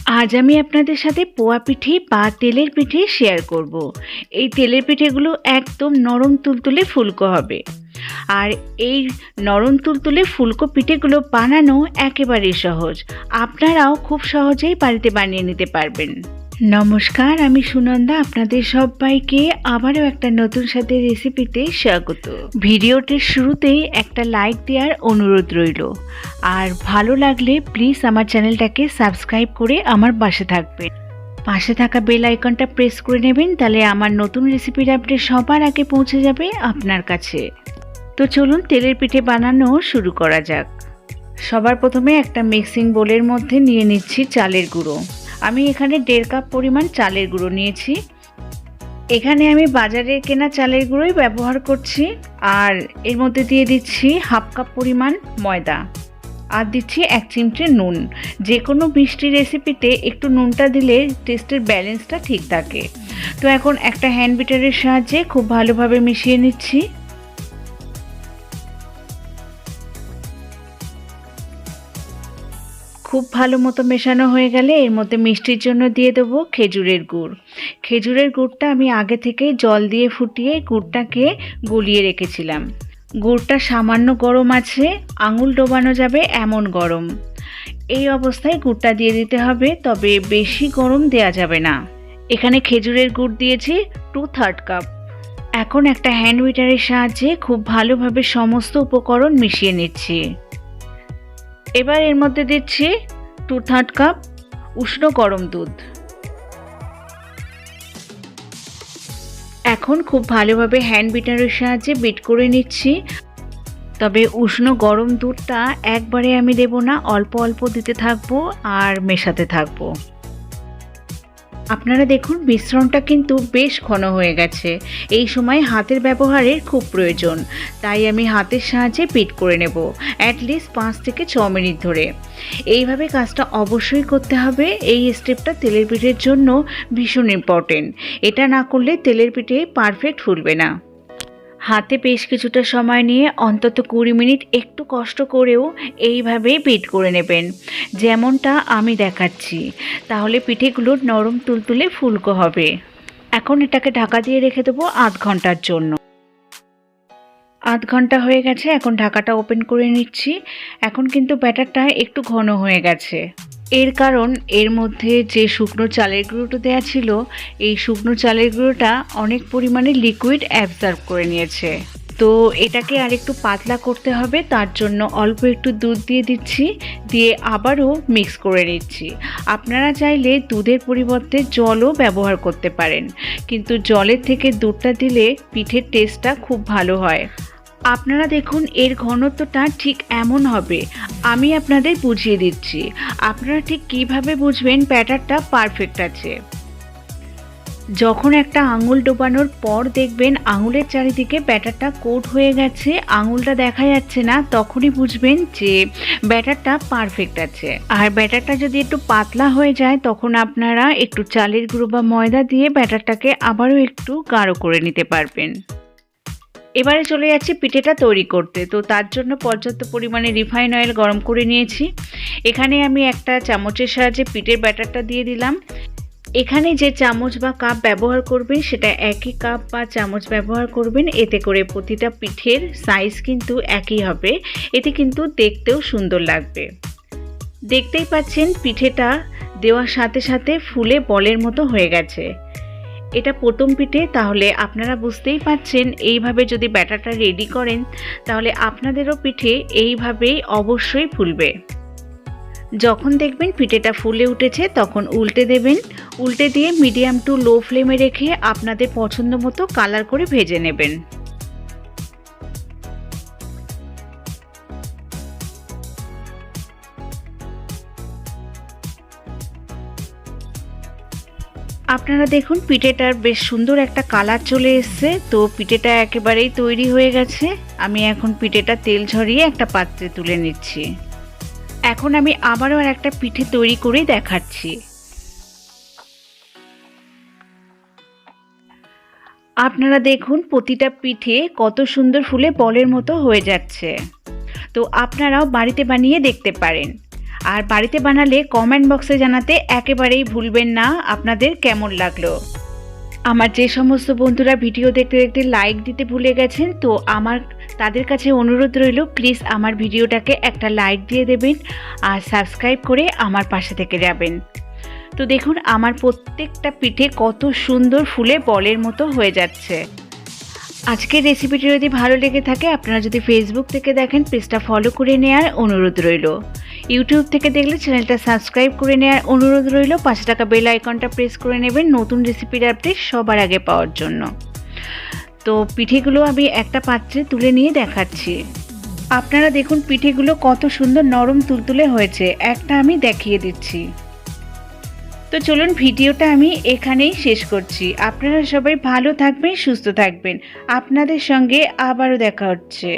আজ আমি আপনাদের সাথে পোয়া পিঠে বা তেলের পিঠে শেয়ার করব। এই তেলের পিঠেগুলো একদম নরম তুলতুলে ফুলকো হবে। আর এই নরম তুলতুলে ফুলকো পিঠেগুলো বানানো একেবারেই সহজ। আপনারাও খুব সহজেই বাড়িতে বানিয়ে নিতে পারবেন। নমস্কার, আমি সুনন্দা। আপনাদের সবাইকে আবারও একটা নতুন স্বাদের রেসিপিতে স্বাগত। ভিডিওটির শুরুতেই একটা লাইক দেওয়ার অনুরোধ রইল। আর ভালো লাগলে প্লিজ আমার চ্যানেলটাকে সাবস্ক্রাইব করে আমার পাশে থাকবেন। পাশে থাকা বেল আইকনটা প্রেস করে নেবেন, তাহলে আমার নতুন রেসিপির আপডেট সবার আগে পৌঁছে যাবে আপনার কাছে। তো চলুন তেলের পিঠে বানানো শুরু করা যাক। সবার প্রথমে একটা মিক্সিং বোলের মধ্যে নিয়ে নিচ্ছি চালের গুঁড়ো। আমি এখানে 1.5 কাপ পরিমাণ চালের গুঁড়ো নিয়েছি। এখানে আমি বাজারের কেনা চালের গুঁড়োই ব্যবহার করছি। আর এর মধ্যে দিয়ে দিচ্ছি 1/2 কাপ পরিমাণ ময়দা, আর দিচ্ছি 1 চিমটে নুন। যে কোনো মিষ্টি রেসিপিতে একটু নুনটা দিলে টেস্টের ব্যালেন্সটা ঠিক থাকে। তো এখন একটা হ্যান্ড বিটারের সাহায্যে খুব ভালোভাবে মিশিয়ে নিচ্ছি। খুব ভালো মতো মেশানো হয়ে গেলে এর মধ্যে মিষ্টির জন্য দিয়ে দেবো খেজুরের গুড়। খেজুরের গুড়টা আমি আগে থেকে জল দিয়ে ফুটিয়ে গুড়টাকে গলিয়ে রেখেছিলাম। গুড়টা সামান্য গরম আছে, আঙুল ডোবানো যাবে এমন গরম। এই অবস্থায় গুড়টা দিয়ে দিতে হবে, তবে বেশি গরম দেয়া যাবে না। এখানে খেজুরের গুড় দিয়েছি 2/3 কাপ। এখন একটা হ্যান্ড উইটারের সাহায্যে খুব ভালোভাবে সমস্ত উপকরণ মিশিয়ে নিচ্ছি। এবার এর মধ্যে দিচ্ছি 2/3 কাপ উষ্ণ গরম দুধ। এখন খুব ভালোভাবে হ্যান্ড বিটারের সাহায্যে বিট করে নিচ্ছি। তবে উষ্ণ গরম দুধটা একবারে আমি দেব না, অল্প অল্প দিতে থাকবো আর মেশাতে থাকবো। আপনারা দেখুন মিশ্রণটা কিন্তু বেশ ঘন হয়ে গেছে। এই সময় হাতের ব্যবহারের খুব প্রয়োজন, তাই আমি হাতের সাহায্যে বিট করে নেব অ্যাটলিস্ট 5 থেকে 6 মিনিট ধরে। এইভাবে কাজটা অবশ্যই করতে হবে। এই স্টেপটা তেলের পিঠের জন্য ভীষণ ইম্পর্টেন্ট। এটা না করলে তেলের পিঠে পারফেক্ট ফুলবে না। হাতে বেশ কিছুটা সময় নিয়ে অন্তত 20 মিনিট একটু কষ্ট করেও এইভাবেই বিট করে নেবেন, যেমনটা আমি দেখাচ্ছি। তাহলে পিঠেগুলো নরম তুলতুলে ফুলকো হবে। এখন এটাকে ঢাকা দিয়ে রেখে দেবো 1/2 ঘন্টার জন্য। 1/2 ঘন্টা হয়ে গেছে, এখন ঢাকাটা ওপেন করে নিচ্ছি। এখন কিন্তু ব্যাটারটা একটু ঘন হয়ে গেছে। এর কারণ এর মধ্যে যে শুকনো চালের গুঁড়োটা দেওয়া ছিল, এই শুকনো চালের গুঁড়োটা অনেক পরিমাণে লিকুইড অ্যাবজর্ব করে নিয়েছে। তো এটাকে আরেকটু পাতলা করতে হবে, তার জন্য অল্প একটু দুধ দিয়ে দিচ্ছি, দিয়ে আবারও মিক্স করে নিচ্ছি। আপনারা চাইলে দুধের পরিবর্তে জলও ব্যবহার করতে পারেন, কিন্তু জলের থেকে দুধটা দিলে পিঠের টেস্টটা খুব ভালো হয়। আপনারা দেখুন এর ঘনত্বটা ঠিক এমন হবে। আমি আপনাদের বুঝিয়ে দিচ্ছি, আপনারা ঠিক কিভাবে বুঝবেন ব্যাটারটা পারফেক্ট আছে। যখন একটা আঙুল ডোবানোর পর দেখবেন আঙুলের চারিদিকে ব্যাটারটা কোট হয়ে গেছে, আঙুলটা দেখা যাচ্ছে না, তখনই বুঝবেন যে ব্যাটারটা পারফেক্ট আছে। আর ব্যাটারটা যদি একটু পাতলা হয়ে যায়, তখন আপনারা একটু চালের গুঁড়ো বা ময়দা দিয়ে ব্যাটারটাকে আবারও একটু গাঢ় করে নিতে পারবেন। এবারে চলে যাচ্ছি পিঠেটা তৈরি করতে। তো তার জন্য পর্যাপ্ত পরিমাণে রিফাইন অয়েল গরম করে নিয়েছি। এখানে আমি একটা চামচের সাহায্যে পিঠের ব্যাটারটা দিয়ে দিলাম। এখানে যে চামচ বা কাপ ব্যবহার করবেন সেটা একই কাপ বা চামচ ব্যবহার করবেন, এতে করে প্রতিটা পিঠের সাইজ কিন্তু একই হবে। এতে কিন্তু দেখতেও সুন্দর লাগবে। দেখতেই পাচ্ছেন পিঠেটা দেওয়ার সাথে সাথে ফুলে বলের মতো হয়ে গেছে। এটা প্রথম পিঠে, তাহলে আপনারা বুঝতেই পাচ্ছেন এইভাবে যদি ব্যাটারটা রেডি করেন তাহলে আপনাদেরও পিঠে এইভাবেই অবশ্যই ফুলবে। যখন দেখবেন পিঠেটা ফুলে উঠেছে তখন উল্টে দেবেন। উল্টে দিয়ে মিডিয়াম টু লো ফ্লেমে রেখে আপনাদের পছন্দ মতো কালার করে ভেজে নেবেন। আপনারা দেখুন পিঠেটার বেশ সুন্দর একটা কালার চলে এসছে। তো পিঠেটা একেবারেই তৈরি হয়ে গেছে। আমি এখন পিঠেটা তেল ঝরিয়ে একটা পাত্রে তুলে নিচ্ছি। এখন আমি আবারও একটা পিঠে তৈরি করে দেখাচ্ছি। আপনারা দেখুন প্রতিটা পিঠে কত সুন্দর ফুলে বলের মতো হয়ে যাচ্ছে। তো আপনারাও বাড়িতে বানিয়ে দেখতে পারেন। আর বাড়িতে বানালে কমেন্ট বক্সে জানাতে একেবারেই ভুলবেন না আপনাদের কেমন লাগলো। আমার যে সমস্ত বন্ধুরা ভিডিও দেখতে দেখতে লাইক দিতে ভুলে গেছেন, তো আমার তাদের কাছে অনুরোধ রইল, প্লিজ আমার ভিডিওটাকে একটা লাইক দিয়ে দেবেন আর সাবস্ক্রাইব করে আমার পাশে থেকে যাবেন। তো দেখুন আমার প্রত্যেকটা পিঠে কত সুন্দর ফুলে বলের মতো হয়ে যাচ্ছে। আজকের রেসিপিটি যদি ভালো লেগে থাকে, আপনারা যদি ফেসবুক থেকে দেখেন পেজটা ফলো করে নেওয়ার অনুরোধ রইল। ইউটিউব থেকে দেখলে চ্যানেলটা সাবস্ক্রাইব করে নেওয়ার অনুরোধ রইল। পাশে থাকা বেল আইকনটা প্রেস করে নেবেন নতুন রেসিপির আপডেট সবার আগে পাওয়ার জন্য। তো পিঠেগুলো আমি একটা পাত্রে তুলে নিয়ে দেখাচ্ছি। আপনারা দেখুন পিঠেগুলো কত সুন্দর নরম তুলতুলে হয়েছে, একটা আমি দেখিয়ে দিচ্ছি। তো চলুন ভিডিওটা আমি এখানেই শেষ করছি। আপনারা সবাই ভালো থাকবেন, সুস্থ থাকবেন। আপনাদের সঙ্গে আবারও দেখা হচ্ছে।